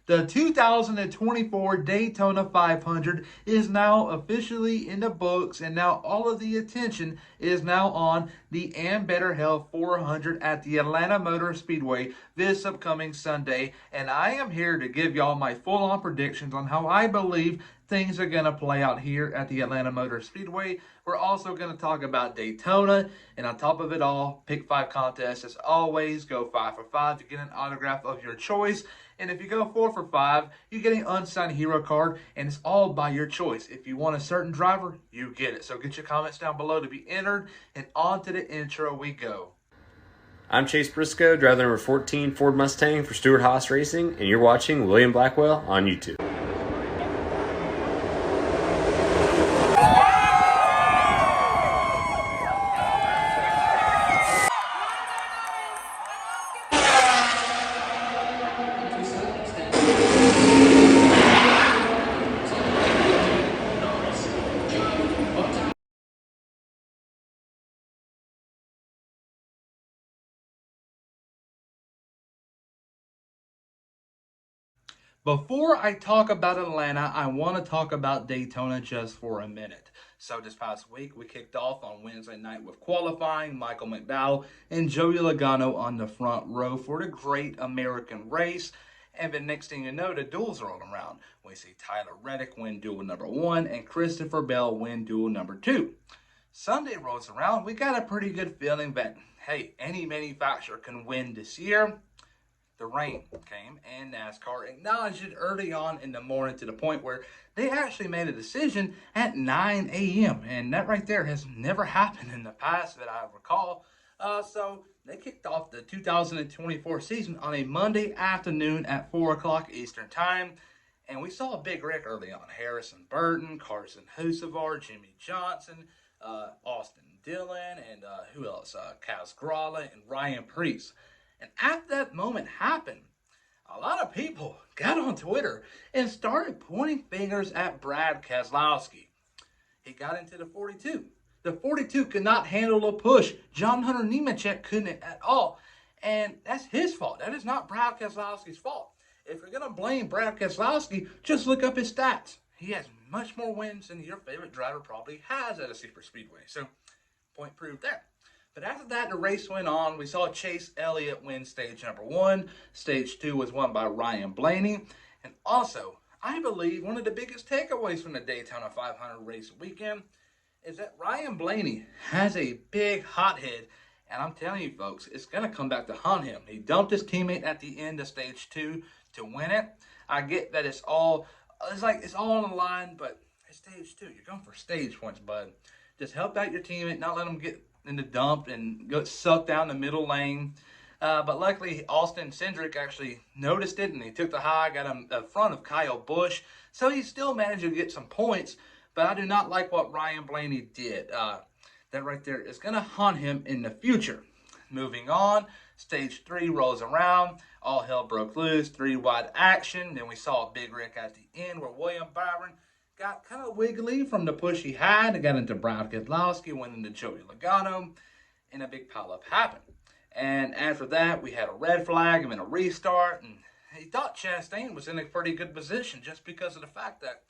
The 2024 Daytona 500 is now officially in the books, and now all of the attention is now on the Ambetter Hell 400 at the Atlanta Motor Speedway this upcoming Sunday. And I am here to give y'all my full-on predictions on how I believe things are going to play out here at the Atlanta Motor Speedway. We're also going to talk about Daytona, and on top of it all, pick 5 contest. As always, go 5 for 5 to get an autograph of your choice. And if you go 4 for 5, you get an unsigned hero card, and it's all by your choice. If you want a certain driver, you get it. So get your comments down below to be entered, and on to the intro we go. I'm Chase Briscoe, driver number 14 Ford Mustang for Stewart Haas Racing, and you're watching William Blackwell on YouTube. Before I talk about Atlanta, I want to talk about Daytona just for a minute. So this past week, we kicked off on Wednesday night with qualifying. Michael McDowell and Joey Logano on the front row for the Great American Race. And the next thing you know, the duels are all around. We see Tyler Reddick win duel number 1 and Christopher Bell win duel number 2. Sunday rolls around. We got a pretty good feeling that, hey, any manufacturer can win this year. The rain came, and NASCAR acknowledged it early on in the morning to the point where they actually made a decision at 9 a.m. And that right there has never happened in the past that I recall. So they kicked off the 2024 season on a Monday afternoon at 4 o'clock Eastern Time. And we saw a big wreck early on. Harrison Burton, Carson Hocevar, Jimmy Johnson, Austin Dillon, and who else? Kaz Grala and Ryan Preece. And after that moment happened, a lot of people got on Twitter and started pointing fingers at Brad Keselowski. He got into the 42. The 42 could not handle a push. John Hunter Nemechek couldn't at all. And that's his fault. That is not Brad Keselowski's fault. If you're going to blame Brad Keselowski, just look up his stats. He has much more wins than your favorite driver probably has at a super speedway. So, point proved there. But after that, the race went on. We saw Chase Elliott win stage number 1. Stage 2 was won by Ryan Blaney. And also, I believe one of the biggest takeaways from the Daytona 500 race weekend is that Ryan Blaney has a big hothead. And I'm telling you, folks, it's going to come back to haunt him. He dumped his teammate at the end of stage 2 to win it. I get that it's all on the line, but it's stage 2. You're going for stage points, bud. Just help out your teammate, not let him get in the dump and go sucked down the middle lane. But luckily, Austin Cindric actually noticed it, and he took the high, got him in front of Kyle Busch. So he still managed to get some points, but I do not like what Ryan Blaney did. That right there is going to haunt him in the future. Moving on, stage 3 rolls around. All hell broke loose, 3-wide action. Then we saw a big wreck at the end where William Byron got kind of wiggly from the push he had. It got into Brad Keselowski, went into Joey Logano, and a big pileup happened. And after that, we had a red flag and then a restart. And he thought Chastain was in a pretty good position just because of the fact that,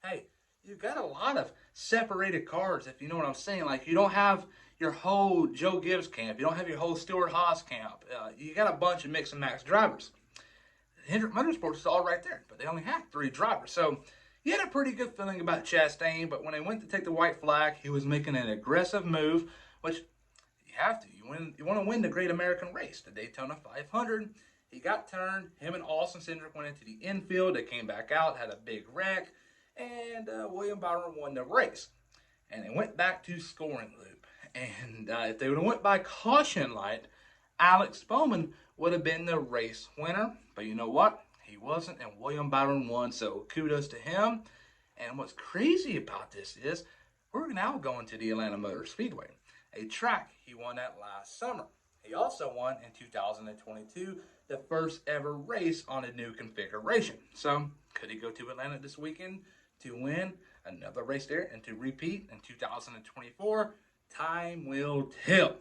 hey, you've got a lot of separated cars, if you know what I'm saying. Like, you don't have your whole Joe Gibbs camp. You don't have your whole Stewart Haas camp. You got a bunch of mix and match drivers. Hendrick Motorsports is all right there, but they only had 3 drivers. So he had a pretty good feeling about Chastain, but when they went to take the white flag, he was making an aggressive move, which you have to. You want to win the Great American Race, the Daytona 500. He got turned. Him and Austin Cindric went into the infield. They came back out, had a big wreck, and William Byron won the race. And they went back to scoring loop. And if they would have went by caution light, Alex Bowman would have been the race winner. But you know what? He wasn't, and William Byron won, so kudos to him. And what's crazy about this is we're now going to the Atlanta Motor Speedway, a track he won at last summer. He also won in 2022 the first ever race on a new configuration. So could he go to Atlanta this weekend to win another race there and to repeat in 2024? Time will tell.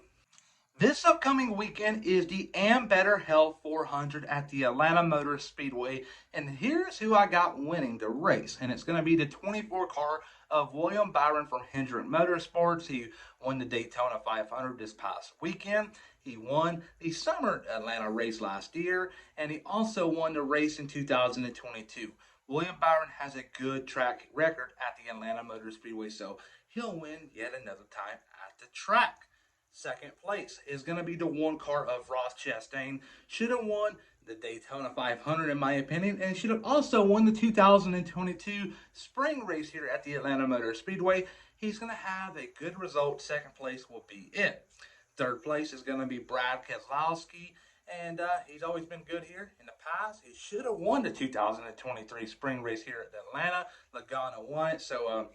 This upcoming weekend is the Ambetter Health 400 at the Atlanta Motor Speedway, and here's who I got winning the race. And it's going to be the 24 car of William Byron from Hendrick Motorsports. He won the Daytona 500 this past weekend. He won the Summer Atlanta race last year, and he also won the race in 2022. William Byron has a good track record at the Atlanta Motor Speedway, so he'll win yet another time at the track. Second place is going to be the one car of Ross Chastain. Should have won the Daytona 500 in my opinion, and should have also won the 2022 spring race here at the Atlanta Motor Speedway. He's going to have a good result. Second place will be it. Third place is going to be Brad Keselowski, and he's always been good here in the past. He should have won the 2023 spring race here at Atlanta. Lagana won it, so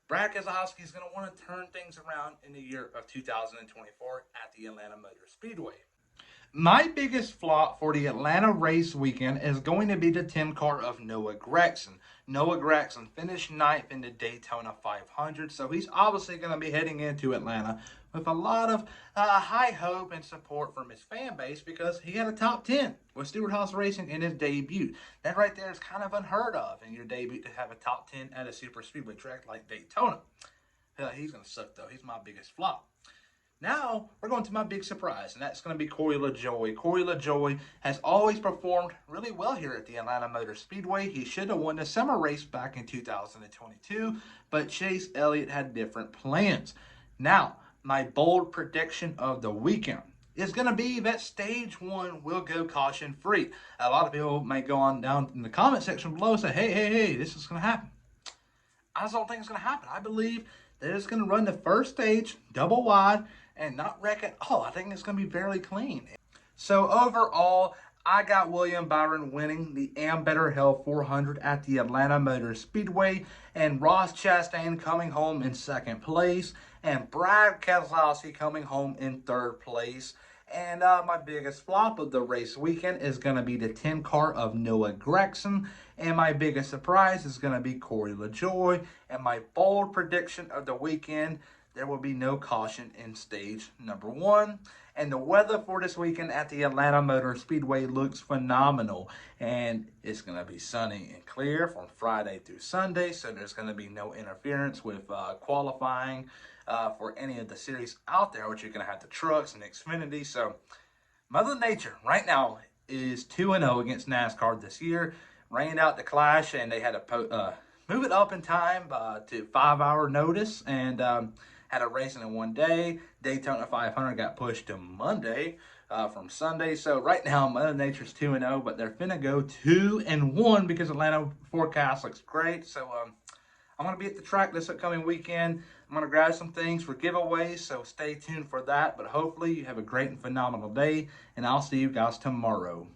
Brad Keselowski is going to want to turn things around in the year of 2024 at the Atlanta Motor Speedway. My biggest flop for the Atlanta race weekend is going to be the 10 car of Noah Gragson. Noah Gragson finished ninth in the Daytona 500, so he's obviously going to be heading into Atlanta with a lot of high hope and support from his fan base because he had a top 10 with Stewart-Haas Racing in his debut. That right there is kind of unheard of in your debut to have a top 10 at a super speedway track like Daytona. He's going to suck though. He's my biggest flop. Now, we're going to my big surprise, and that's going to be Corey LaJoie. Corey LaJoie has always performed really well here at the Atlanta Motor Speedway. He should have won the summer race back in 2022, but Chase Elliott had different plans. Now, my bold prediction of the weekend is going to be that stage one will go caution-free. A lot of people may go on down in the comment section below and say, hey, this is going to happen. I just don't think it's going to happen. I believe that it's going to run the first stage double wide and not wreck at all. I think it's going to be fairly clean. So overall, I got William Byron winning the Ambetter Health 400 at the Atlanta Motor Speedway, and Ross Chastain coming home in second place, and Brad Keselowski coming home in third place. And my biggest flop of the race weekend is going to be the 10 car of Noah Gragson. And my biggest surprise is going to be Corey LaJoie. And my bold prediction of the weekend, there will be no caution in stage number one. And the weather for this weekend at the Atlanta Motor Speedway looks phenomenal. And it's going to be sunny and clear from Friday through Sunday. So there's going to be no interference with qualifying for any of the series out there, which you're going to have the trucks and Xfinity. So Mother Nature right now is 2-0 against NASCAR this year. Rained out the Clash, and they had to move it up in time to 5-hour notice, and had a racing in one day. Daytona 500 got pushed to Monday from Sunday. So right now, Mother Nature's 2-0, but they're finna go 2-1 because Atlanta forecast looks great. So I'm going to be at the track this upcoming weekend. I'm going to grab some things for giveaways, so stay tuned for that. But hopefully you have a great and phenomenal day, and I'll see you guys tomorrow.